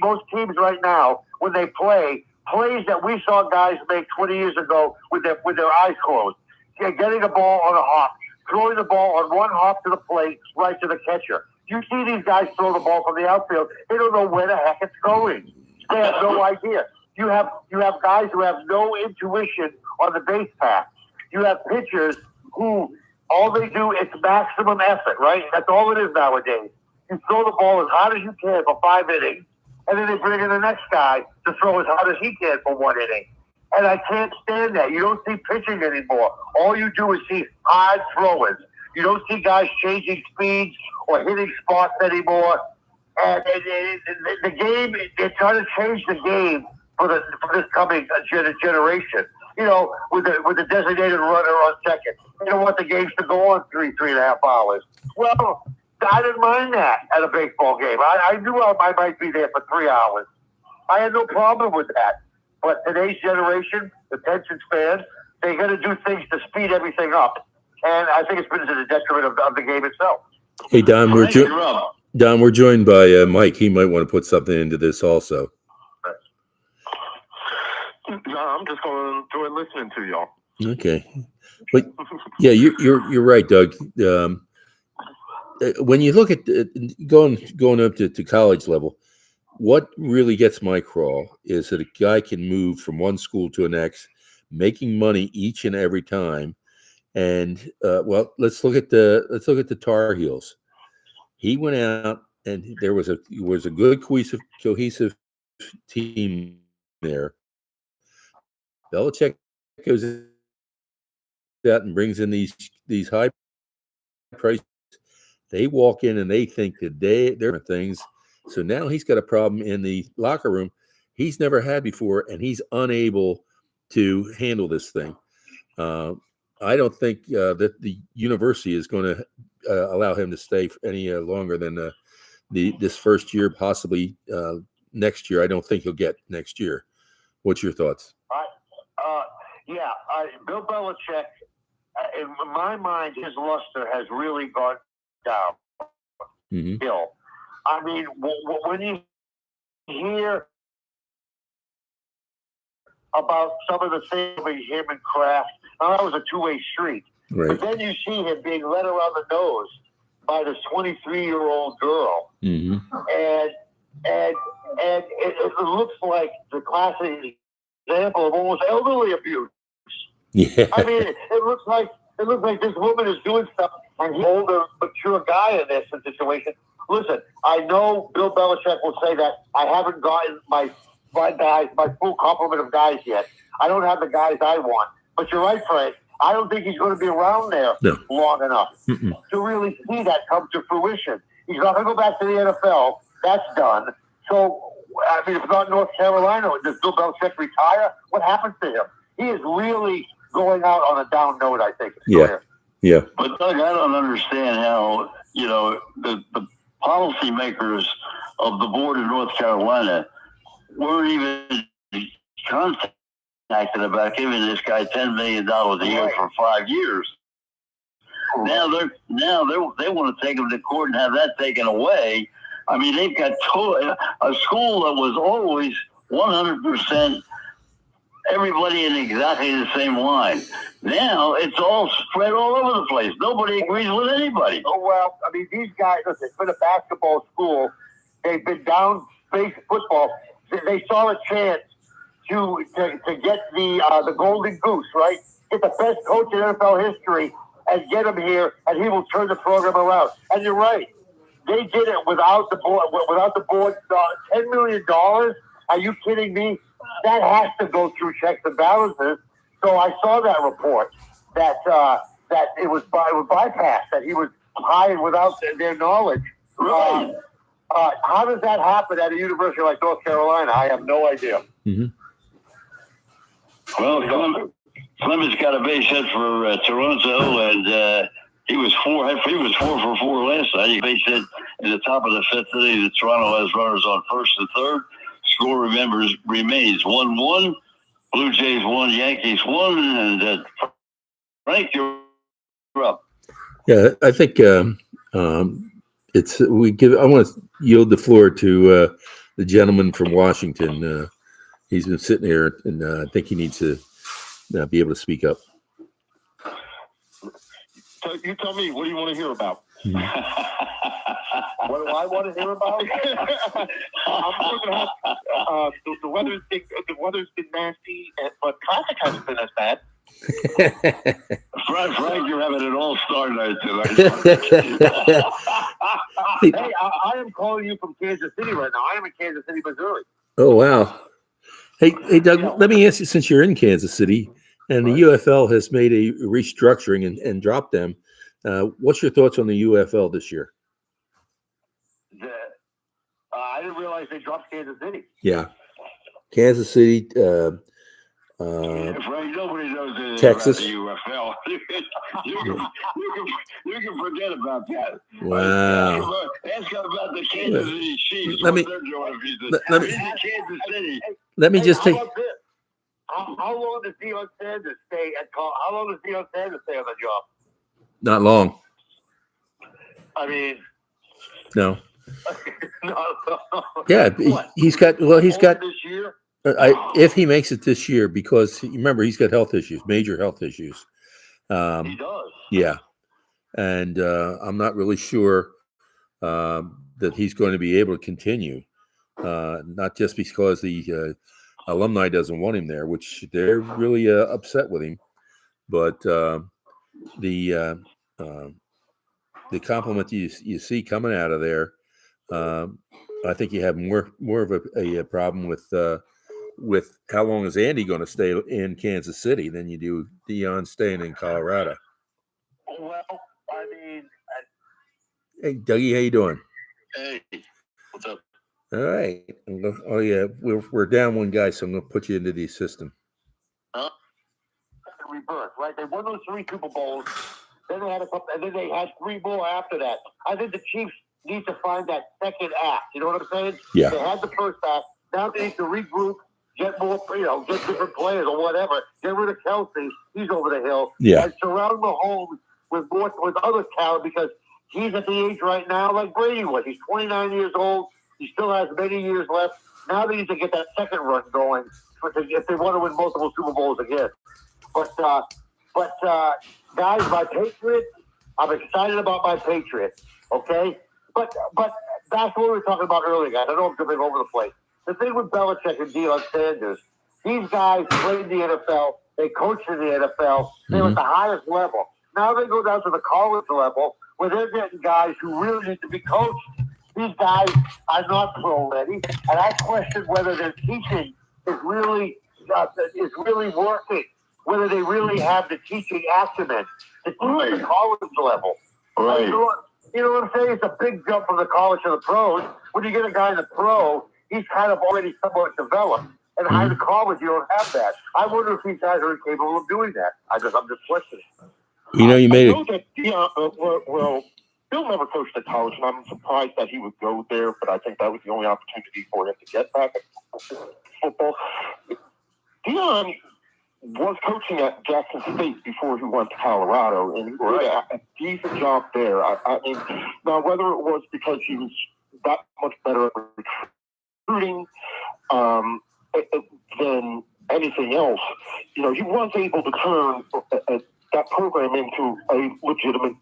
Speaker 4: most teams right now when they play plays that we saw guys make 20 years ago with their eyes closed. Getting the ball on a hop, throwing the ball on one hop to the plate, right to the catcher. You see these guys throw the ball from the outfield. They don't know where the heck it's going. They have no idea. You have guys who have no intuition on the base path. You have pitchers who all they do is maximum effort, right? That's all it is nowadays. You throw the ball as hard as you can for 5 innings, and then they bring in the next guy to throw as hard as he can for 1 inning. And I can't stand that. You don't see pitching anymore. All you do is see hard throwers. You don't see guys changing speeds or hitting spots anymore. And the game, they're trying to change the game for this coming generation. You know, with the designated runner on second. They don't want the games to go on 3.5 hours. Well, I didn't mind that at a baseball game. I knew I might be there for 3 hours. I had no problem with that. But today's generation, the attention span, they're going to do things to speed everything up. And I think it's been to the detriment of the game itself.
Speaker 2: Hey, Don, we're joined by Mike. He might want to put something into this also.
Speaker 5: No, I'm just going to enjoy listening to y'all.
Speaker 2: Okay, but yeah, you're right, Doug. When you look at going up to college level, what really gets my crawl is that a guy can move from one school to the next, making money each and every time. And well, let's look at the Tar Heels. He went out, and there was a good cohesive team there. Belichick goes out and brings in these high prices. They walk in and they think that they're things. So now he's got a problem in the locker room he's never had before, and he's unable to handle this thing. I don't think that the university is going to allow him to stay any longer than this first year, possibly next year. I don't think he'll get next year. What's your thoughts?
Speaker 4: Bill Belichick, in my mind, his luster has really gone down.
Speaker 2: Mm-hmm.
Speaker 4: I mean, when you hear about some of the things with him and Kraft, now that was a two-way street.
Speaker 2: Right.
Speaker 4: But then you see him being led around the nose by this 23-year-old girl,
Speaker 2: mm-hmm.
Speaker 4: and it looks like the classic example of almost elderly abuse.
Speaker 2: Yeah.
Speaker 4: I mean, it looks like this woman is doing stuff, and he's an older, mature guy in this situation. Listen, I know Bill Belichick will say that I haven't gotten my full complement of guys yet. I don't have the guys I want. But you're right, Frank. I don't think he's going to be around there long enough to really see that come to fruition. He's not going to go back to the NFL. That's done. So, I mean, if it's not North Carolina, does Bill Belichick retire? What happens to him? He is really going out on a down note, I think.
Speaker 2: Yeah.
Speaker 3: But Doug, I don't understand how, the policymakers of the board in North Carolina weren't even contacted about giving this guy $10 million a year for 5 years. Now they want to take him to court and have that taken away. I mean, they've got a school that was always 100% everybody in exactly the same line. Now it's all spread all over the place. Nobody agrees with anybody.
Speaker 4: Oh, well, I mean, these guys, listen, it's been a basketball school. They've been down base football. They saw a chance to get the golden goose, right? Get the best coach in NFL history and get him here, and he will turn the program around. And you're right. They did it without the board. $10 million? Are you kidding me? That has to go through checks and balances. So I saw that report that it was bypassed, that he was hired without their knowledge.
Speaker 3: Right.
Speaker 4: How does that happen at a university like North Carolina? I have no idea.
Speaker 2: Mm-hmm.
Speaker 3: Well, Clemens got a base hit for Toronto, and he was 4 for 4 last night. He base hit in the top of the 5th inning. The Toronto has runners on first and third. Score remains 1-1. Blue Jays 1, Yankees 1, and Frank, you're up.
Speaker 2: Yeah, I think I want to yield the floor to the gentleman from Washington. He's been sitting here, and I think he needs to be able to speak up.
Speaker 5: So you tell me, what do you want to hear about?
Speaker 4: What do I want to hear about?
Speaker 5: The weather's been nasty, but traffic hasn't been as bad.
Speaker 3: Frank, you're having an all-star night tonight.
Speaker 4: Hey, I am calling you from Kansas City right now. I am in Kansas City, Missouri.
Speaker 2: Oh, wow. Hey, Doug, let me ask you, since you're in Kansas City and the UFL has made a restructuring and dropped them, what's your thoughts on the UFL this year?
Speaker 4: I didn't realize they dropped Kansas City.
Speaker 2: Yeah. Kansas City,
Speaker 3: Frank, nobody knows anything
Speaker 2: Texas.
Speaker 3: About the UFL. you can forget about that.
Speaker 2: Wow.
Speaker 3: Ask about the Kansas City Chiefs.
Speaker 2: Let me
Speaker 3: Kansas City.
Speaker 2: let me just take.
Speaker 4: How how long does Deion Sanders stay at How long does Deion Sanders stay on the job?
Speaker 2: Not long.
Speaker 4: I mean,
Speaker 2: No.
Speaker 4: no.
Speaker 2: Yeah, he's got
Speaker 4: this year.
Speaker 2: if he makes it this year, because remember he's got health issues, major health issues.
Speaker 4: He does.
Speaker 2: Yeah, and I'm not really sure that he's going to be able to continue. Not just because the alumni doesn't want him there, which they're really upset with him, but the compliment you see coming out of there, I think you have more of a problem with how long is Andy going to stay in Kansas City than you do Deion staying in Colorado.
Speaker 4: Well, I mean,
Speaker 2: hey Dougie, how you doing?
Speaker 3: Hey, what's up?
Speaker 2: All right. Oh yeah, we're down one guy, so I'm going to put you into the system.
Speaker 4: Rebirth, right? They won those 3 Super Bowls. Then they had a couple, and then they had 3 more after that. I think the Chiefs need to find that second act. You know what I'm saying?
Speaker 2: Yeah.
Speaker 4: They had the first act. Now they need to regroup, get more, get different players or whatever. Get rid of Kelsey. He's over the hill.
Speaker 2: Yeah.
Speaker 4: And surround Mahomes with other talent, because he's at the age right now like Brady was. He's 29 years old. He still has many years left. Now they need to get that second run going if they want to win multiple Super Bowls again. But guys, my Patriots, I'm excited about my Patriots, okay? But that's what we were talking about earlier, guys. I know I'm jumping over the place. The thing with Belichick and Deion Sanders, these guys played in the NFL. They coached in the NFL. They were at the highest level. Now they go down to the college level where they're getting guys who really need to be coached. These guys are not pro ready, and I question whether their teaching is really working. Whether they really have the teaching acumen to teach at the college level.
Speaker 3: Right.
Speaker 4: You know what I'm saying? It's a big jump from the college to the pros. When you get a guy in the pro, he's kind of already somewhat developed. And high to college, you don't have that. I wonder if these guys are capable of doing that. I'm just questioning.
Speaker 2: You made
Speaker 5: I know that well, Bill never coached at college, and I'm surprised that he would go there, but I think that was the only opportunity for him to get back at football. Deion was coaching at Jackson State before he went to Colorado, and he did a decent job there. I mean, now whether it was because he was that much better at recruiting than anything else, he was able to turn that program into a legitimate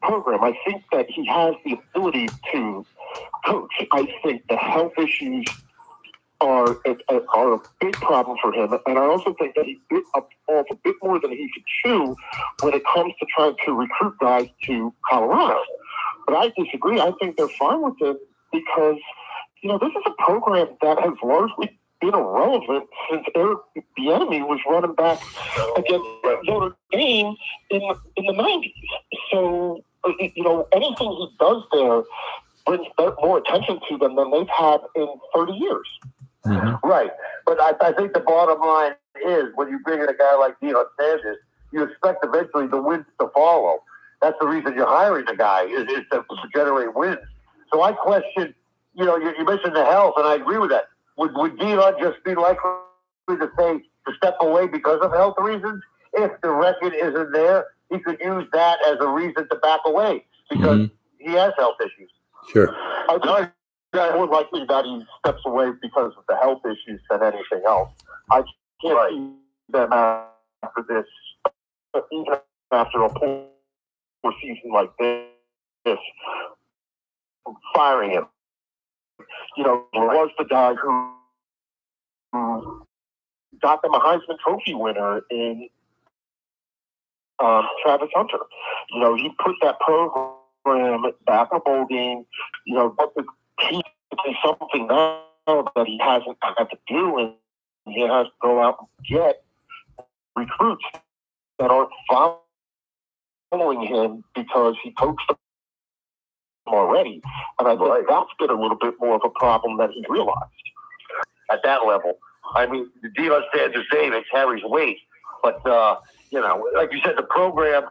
Speaker 5: program. I think that he has the ability to coach. I think the health issues are a big problem for him, and I also think that he bit up off a bit more than he could chew when it comes to trying to recruit guys to Colorado. But I disagree. I think they're fine with it because, this is a program that has largely been irrelevant since Eric Bieniemy was running back against Notre Dame in the 90s. So, anything he does there brings more attention to them than they've had in 30 years.
Speaker 2: Mm-hmm.
Speaker 4: Right. But I think the bottom line is when you bring in a guy like Deion Sanders, you expect eventually the wins to follow. That's the reason you're hiring the guy, is to generate wins. So I question, you mentioned the health, and I agree with that. Would Deion just be likely to step away because of health reasons? If the record isn't there, he could use that as a reason to back away because he has health issues.
Speaker 2: Sure.
Speaker 5: I think it's more likely that he steps away because of the health issues than anything else. I can't see them after this, even after a poor season like this, firing him. He was the guy who got them a Heisman Trophy winner in Travis Hunter. He put that program back in a bowl game. But he's doing something now that he hasn't had to do, and he has to go out and get recruits that aren't following him because he coached them already. And I think that's been a little bit more of a problem than he realized.
Speaker 4: At that level, I mean, the Deion Sanders name, it carries weight, but like you said, the program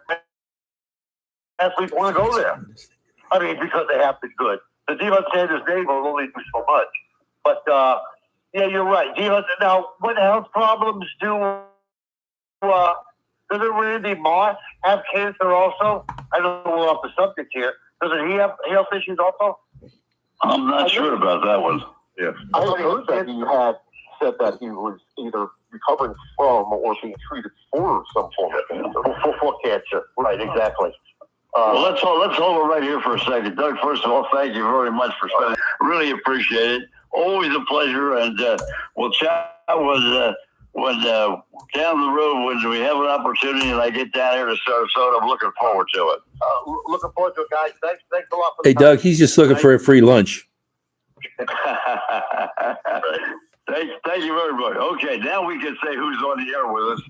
Speaker 4: athletes want to go there. Because they have to be good. The Deion Sanders name will only do so much, but Yeah, you're right. Now, what health problems doesn't Randy Moss have cancer also? I know we're off the subject here. Doesn't he have health issues also?
Speaker 3: I'm not sure about that one.
Speaker 5: Yeah. I heard that he had said that he was either recovering from or being treated for some form of cancer.
Speaker 4: For cancer. Right, exactly.
Speaker 3: Well, let's hold it right here for a second. Doug, first of all, thank you very much for spending. Really appreciate it. Always a pleasure, and we'll chat when down the road when we have an opportunity and I get down here to Sarasota. I'm looking forward to it.
Speaker 4: Looking forward to it, guys. Thanks a lot for
Speaker 2: Hey, Doug, he's just looking for a free lunch.
Speaker 3: Thank you very much. Okay, now we can say who's on the air with us.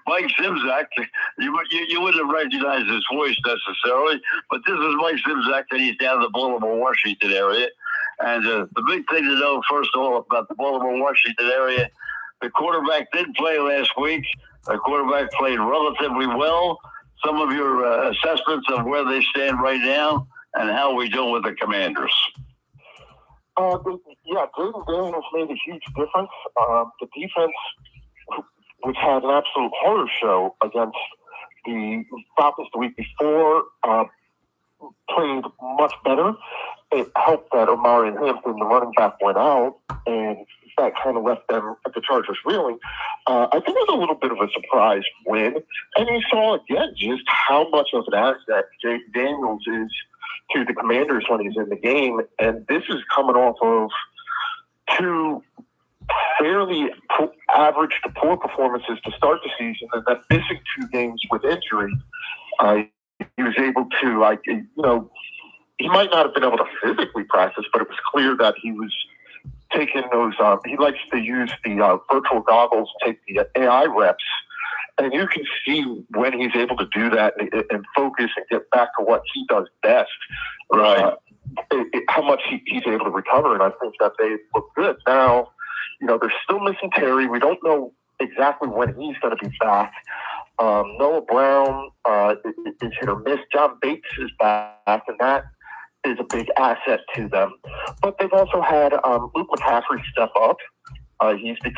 Speaker 3: Mike Simzak. You wouldn't have recognized his voice necessarily, but this is Mike Simzak, and he's down in the Baltimore, Washington area. And the big thing to know, first of all, about the Baltimore, Washington area, the quarterback didn't play last week. The quarterback played relatively well. Some of your assessments of where they stand right now and how we do with the Commanders.
Speaker 5: Yeah, Jaden Daniels made a huge difference. The defense, which had an absolute horror show against the Falcons the week before, played much better. It helped that Omari and Hampton, the running back, went out, and that kind of left them at the Chargers reeling. I think it was a little bit of a surprise win, and you saw again just how much of an asset Jaden Daniels is to the Commanders when he's in the game, and this is coming off of two fairly average to poor performances to start the season, and then missing 2 games with injury. He was able to, he might not have been able to physically practice, but it was clear that he was taking those. He likes to use the virtual goggles, take the AI reps, and you can see when he's able to do that and focus and get back to what he does best.
Speaker 3: Right.
Speaker 5: How much he's able to recover, and I think that they look good. Now, they're still missing Terry. We don't know exactly when he's going to be back. Noah Brown is hit or miss. John Bates is back, and that is a big asset to them. But they've also had Luke McCaffrey step up. He's been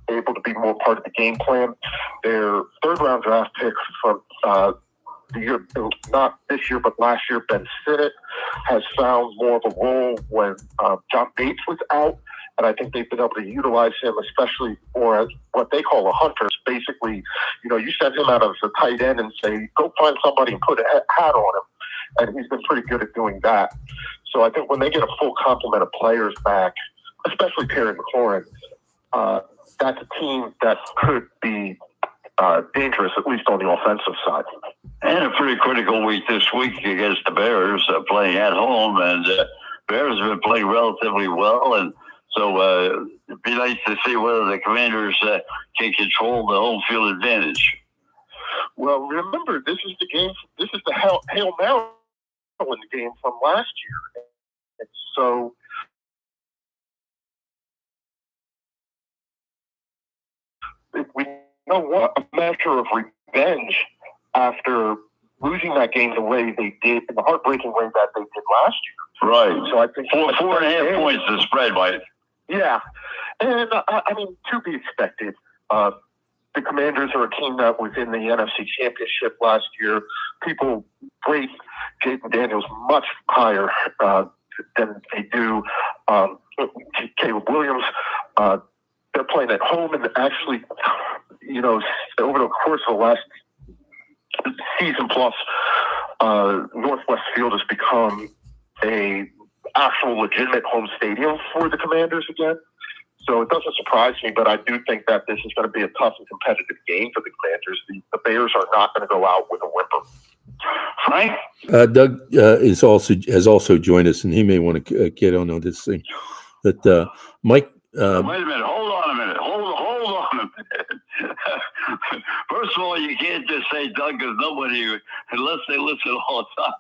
Speaker 5: able to be more part of the game plan. Their 3rd-round draft pick from the year, not this year, but last year, Ben Sinnott, has found more of a role when John Bates was out. And I think they've been able to utilize him, especially for as what they call a hunter. Basically, you send him out as a tight end and say, go find somebody and put a hat on him. And he's been pretty good at doing that. So I think when they get a full complement of players back, especially Terry McLaurin, that's a team that could be dangerous, at least on the offensive side.
Speaker 3: And a pretty critical week this week against the Bears, playing at home. And Bears have been playing relatively well. And so it'd be nice to see whether the Commanders can control the home field advantage.
Speaker 5: Well, remember, this is the game. This is the Hail Mary game from last year. And so we know what a measure of revenge after losing that game the way they did, in the heartbreaking way that they did last year.
Speaker 3: Right.
Speaker 5: So I think
Speaker 3: 4.5 points to spread, Mike.
Speaker 5: Yeah. And I mean, to be expected. The Commanders are a team that was in the NFC Championship last year. People rate Jaden Daniels much higher than they do Caleb Williams. They're playing at home, and actually, over the course of the last season plus, Northwest Field has become a actual legitimate home stadium for the Commanders again. So it doesn't surprise me, but I do think that this is going to be a tough and competitive game for the Commanders. The Bears are not going to go out with a whimper.
Speaker 3: Frank?
Speaker 2: Doug has also joined us, and he may want to get on this thing. But Mike,
Speaker 3: wait a minute. Hold on a minute. Hold on a minute. First of all, you can't just say Doug, because nobody, unless they listen all the time.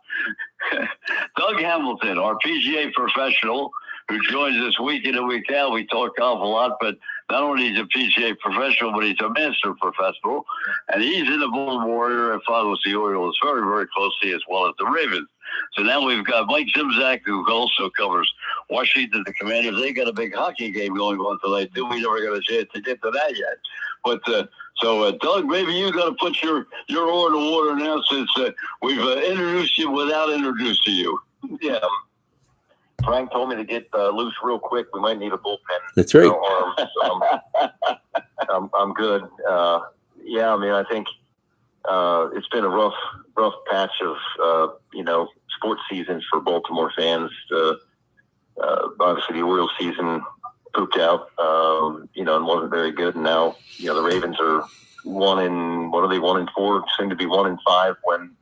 Speaker 3: Doug Hamilton, our PGA professional, who joins us week in and week out. We talk golf a lot, but not only is he a PGA professional, but he's a master professional. And he's in the Baltimore area and follows the Orioles very, very closely, as well as the Ravens. So now we've got Mike Zimzak, who also covers Washington, the Commanders. They got a big hockey game going on tonight, too. We never got a chance to get to that yet. But Doug, maybe you got to put your oar in the water now, since we've introduced you without introducing you.
Speaker 6: Yeah. Frank told me to get loose real quick. We might need a bullpen.
Speaker 2: That's right.
Speaker 6: So I'm good. Yeah, I mean, I think it's been a rough patch of sports seasons for Baltimore fans. Obviously, the Orioles season pooped out, and wasn't very good. And now, the Ravens are 1-4, soon to be 1-5 when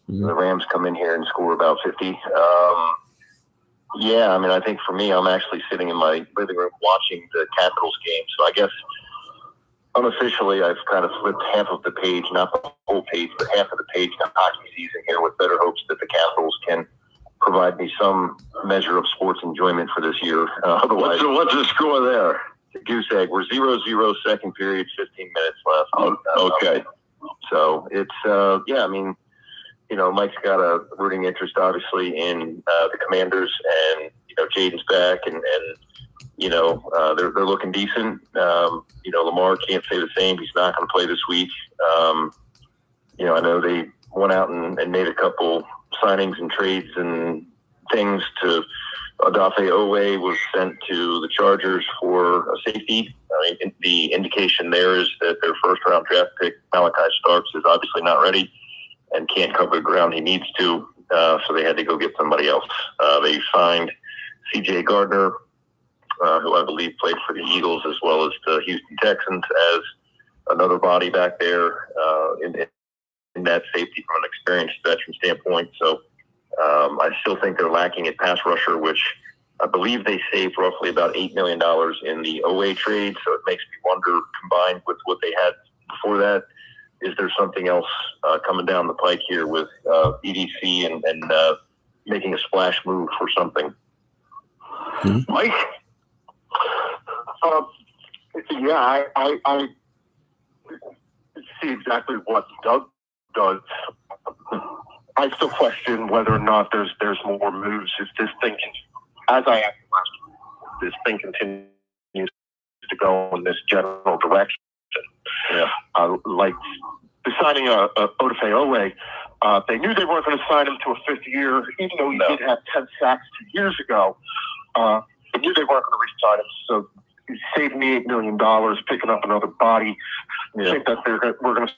Speaker 6: the Rams come in here and score about 50. Yeah, I mean, I think for me, I'm actually sitting in my living room watching the Capitals game. So I guess unofficially, I've kind of flipped half of the page, not the whole page, but half of the page to hockey season here, with better hopes that the Capitals can provide me some measure of sports enjoyment for this year. Otherwise,
Speaker 3: what's the score there?
Speaker 6: Goose egg. We're 0-0 second period, 15 minutes left.
Speaker 3: Oh, okay.
Speaker 6: So it's, I mean, Mike's got a rooting interest, obviously, in the Commanders, and Jaden's back, and they're looking decent. Lamar can't say the same. He's not going to play this week. I know they went out and made a couple signings and trades and things. To Adafe Owe was sent to the Chargers for a safety. I mean, the indication there is that their first-round draft pick, Malachi Starks, is obviously not ready and can't cover the ground he needs to, so they had to go get somebody else. They signed C.J. Gardner, who I believe played for the Eagles as well as the Houston Texans, as another body back there in that safety from an experienced veteran standpoint. So I still think they're lacking at pass rusher, which I believe they saved roughly about $8 million in the OA trade. So it makes me wonder, combined with what they had before that, is there something else coming down the pike here with EDC and making a splash move for something?
Speaker 3: Mike?
Speaker 5: Yeah, I see exactly what Doug does. I still question whether or not there's more moves. If this thing, as I asked last week, this thing continues to go in this general direction.
Speaker 6: Yeah.
Speaker 5: Like signing Odafe Owe, they knew they weren't going to sign him to a fifth year, even though he did have 10 sacks 2 years ago. They knew they weren't going to re-sign him, so he saved me $8 million picking up another body. I think that we're going to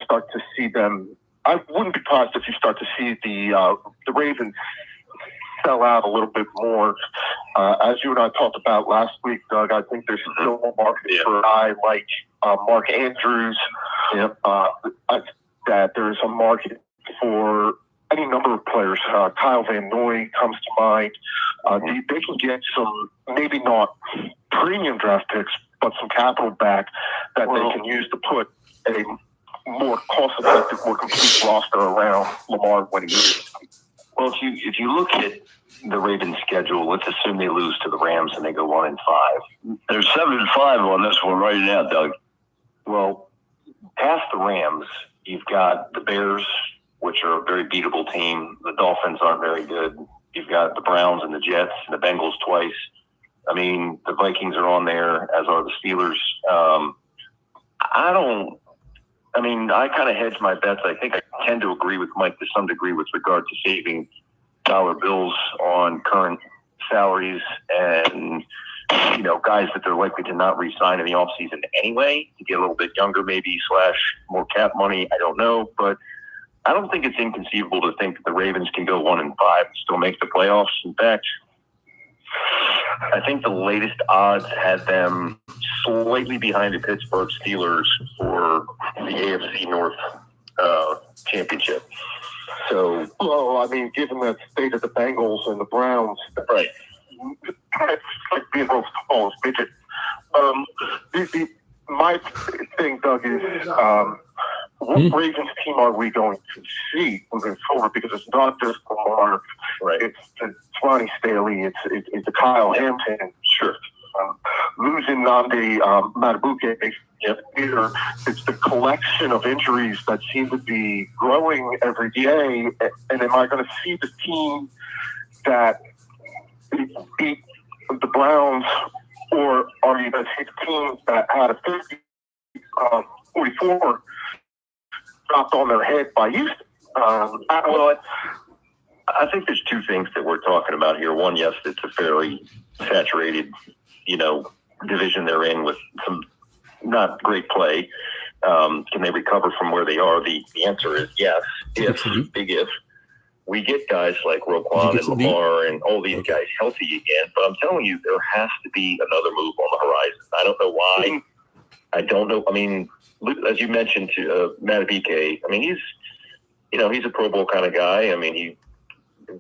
Speaker 5: start to see them. I wouldn't be surprised if you start to see the Ravens sell out a little bit more. As you and I talked about last week, Doug, I think there's still more market for a guy like Mark Andrews. That there's a market for any number of players. Kyle Van Noy comes to mind. They can get some, maybe not premium draft picks, but some capital back that they can use to put a more cost-effective, more complete roster around Lamar when he is.
Speaker 6: Well, if you look at the Ravens' schedule, let's assume they lose to the Rams and they go 1-5.
Speaker 3: There's 7-5 on this one right now, Doug.
Speaker 6: Well, past the Rams, you've got the Bears, which are a very beatable team. The Dolphins aren't very good. You've got the Browns and the Jets and the Bengals twice. I mean, the Vikings are on there, as are the Steelers. I kind of hedge my bets. I think I tend to agree with Mike to some degree with regard to saving dollar bills on current salaries and, guys that they're likely to not re-sign in the offseason anyway, to get a little bit younger maybe, / more cap money. I don't know. But I don't think it's inconceivable to think that the Ravens can go 1-5 and still make the playoffs. In fact, I think the latest odds had them slightly behind the Pittsburgh Steelers for the AFC North championship. So,
Speaker 5: well, I mean, given the state of the Bengals and the Browns,
Speaker 6: right?
Speaker 5: It's like being both football midget. My thing, Doug, is what Ravens team are we going to see moving forward? Because it's not just Lamar,
Speaker 6: right?
Speaker 5: It's Ronnie Staley, it's the Kyle Hampton.
Speaker 6: Sure.
Speaker 5: losing Nandi Matabuke. It's the collection of injuries that seem to be growing every day. And am I going to see the team that beat the Browns, or are you going to see the team that had a 44 dropped on their head by Houston?
Speaker 6: I think there's two things that we're talking about here. One, yes, it's a fairly saturated, division they're in with some not great play. Can they recover from where they are? The answer is yes. Big if. We get guys like Roquan and Lamar and all these guys healthy again. But I'm telling you, there has to be another move on the horizon. I don't know why. I don't know. I mean, as you mentioned to Matabike, I mean, he's a Pro Bowl kind of guy. I mean, he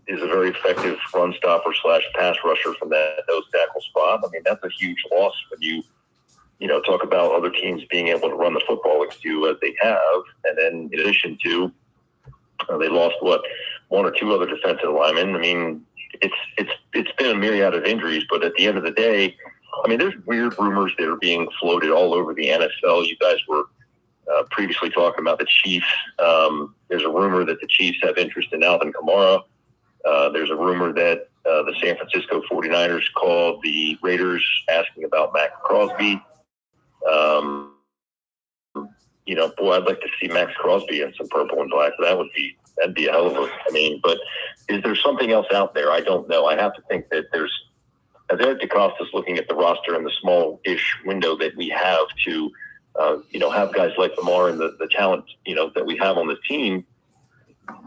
Speaker 6: is a very effective run stopper / pass rusher from that nose tackle spot. I mean, that's a huge loss when you talk about other teams being able to run the football against you as they have. And then in addition to, they lost one or two other defensive linemen. I mean, it's been a myriad of injuries, but at the end of the day, I mean, there's weird rumors that are being floated all over the NFL. You guys were previously talking about the Chiefs. There's a rumor that the Chiefs have interest in Alvin Kamara. There's a rumor that the San Francisco 49ers called the Raiders asking about Max Crosby. Boy, I'd like to see Max Crosby in some purple and black. That'd be a hell of a, but is there something else out there? I don't know. I have to think that as Eric DeCosta's looking at the roster and the small-ish window that we have to, have guys like Lamar and the talent, that we have on the team,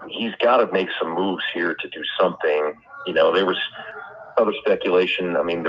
Speaker 6: he's got to make some moves here to do something. There was other speculation. I mean, the